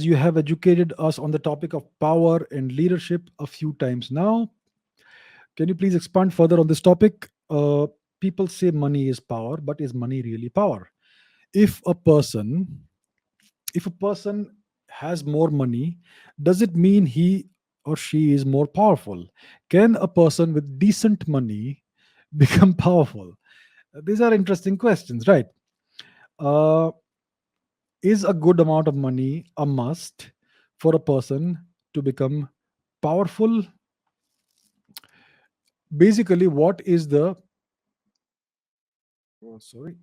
You have educated us on the topic of power and leadership a few times now. Can you please expand further on this topic? People say money is power, but is money really power? If a person, if a person has more money, does it mean he or she is more powerful? Can a person with decent money become powerful? These are interesting questions, right? Uh, is a good amount of money a must for a person to become powerful? Basically, what is the sorry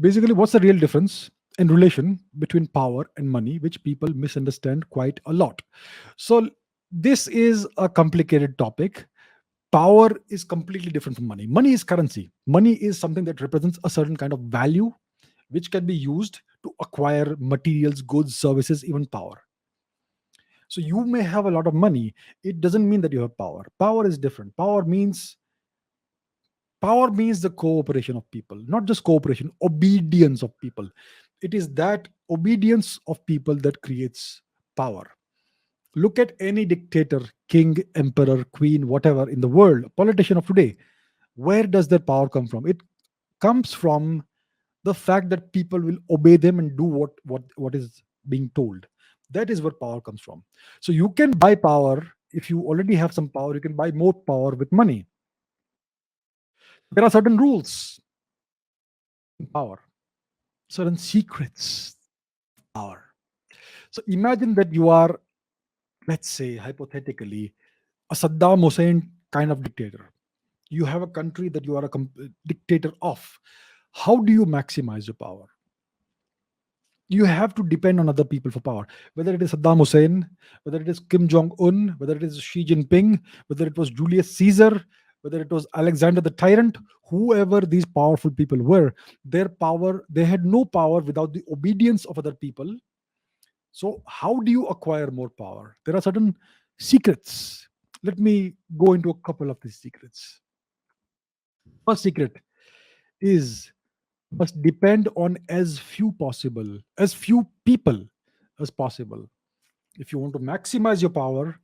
basically what's the real difference in relation between power and money, which people misunderstand quite a lot? So this is a complicated topic. Power is completely different from money. Money is currency. Money is something that represents a certain kind of value which can be used to acquire materials, goods, services, even power. So you may have a lot of money, it doesn't mean that you have power. Power is different. Power means the cooperation of people, not just cooperation, obedience of people. It is that obedience of people that creates power. Look at any dictator, king, emperor, queen, whatever in the world, politician of today. Where does their power come from? It comes from the fact that people will obey them and do what is being told. That is where power comes from. So you can buy power. If you already have some power, you can buy more power with money. There are certain rules in power, certain secrets power. So imagine that you are, let's say, hypothetically, a Saddam Hussein kind of dictator. You have a country that you are a dictator of. How do you maximize your power? You have to depend on other people for power. Whether it is Saddam Hussein, whether it is Kim Jong Un, whether it is Xi Jinping, whether it was Julius Caesar, whether it was Alexander the Tyrant, whoever these powerful people were, their power, they had no power without the obedience of other people. So, how do you acquire more power? There are certain secrets. Let me go into a couple of these secrets. First secret is must depend on as few people as possible. If you want to maximize your power,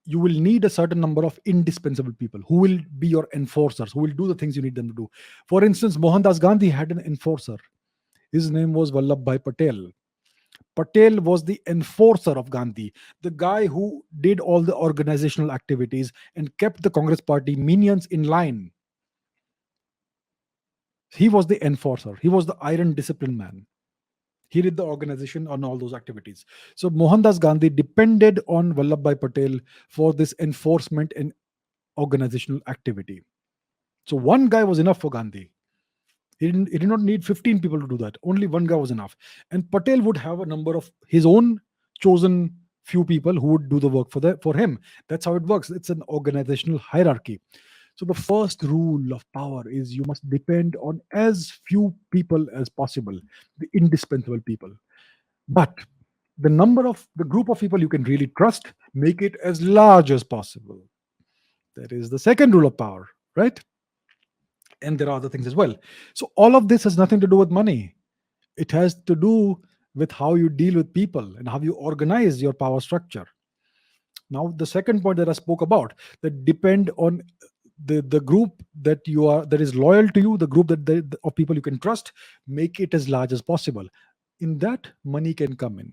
you will need a certain number of indispensable people who will be your enforcers, who will do the things you need them to do. For instance, Mohandas Gandhi had an enforcer. His name was Vallabhbhai Patel. Patel was the enforcer of Gandhi, the guy who did all the organizational activities and kept the Congress party minions in line. He was the enforcer. He was the iron discipline man. He did the organization on all those activities. So Mohandas Gandhi depended on Vallabhbhai Patel for this enforcement and organizational activity. So one guy was enough for Gandhi. He did not need 15 people to do that. Only one guy was enough. And Patel would have a number of his own chosen few people who would do the work for him. That's how it works. It's an organizational hierarchy. So the first rule of power is you must depend on as few people as possible, the indispensable people. But the group of people you can really trust, make it as large as possible. That is the second rule of power, right? And there are other things as well. So all of this has nothing to do with money. It has to do with how you deal with people and how you organize your power structure. Now, the second point that I spoke about, that depend on the group that is loyal to you, the group of people you can trust, make it as large as possible. In that, money can come in.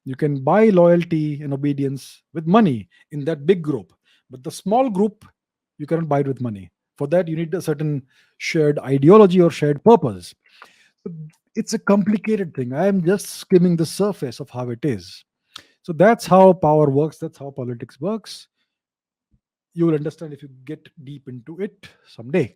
You can buy loyalty and obedience with money in that big group, but the small group you cannot buy it with money. For that, you need a certain shared ideology or shared purpose. So it's a complicated thing. I am just skimming the surface of how it is. So that's how power works. That's how politics works. You will understand if you get deep into it someday.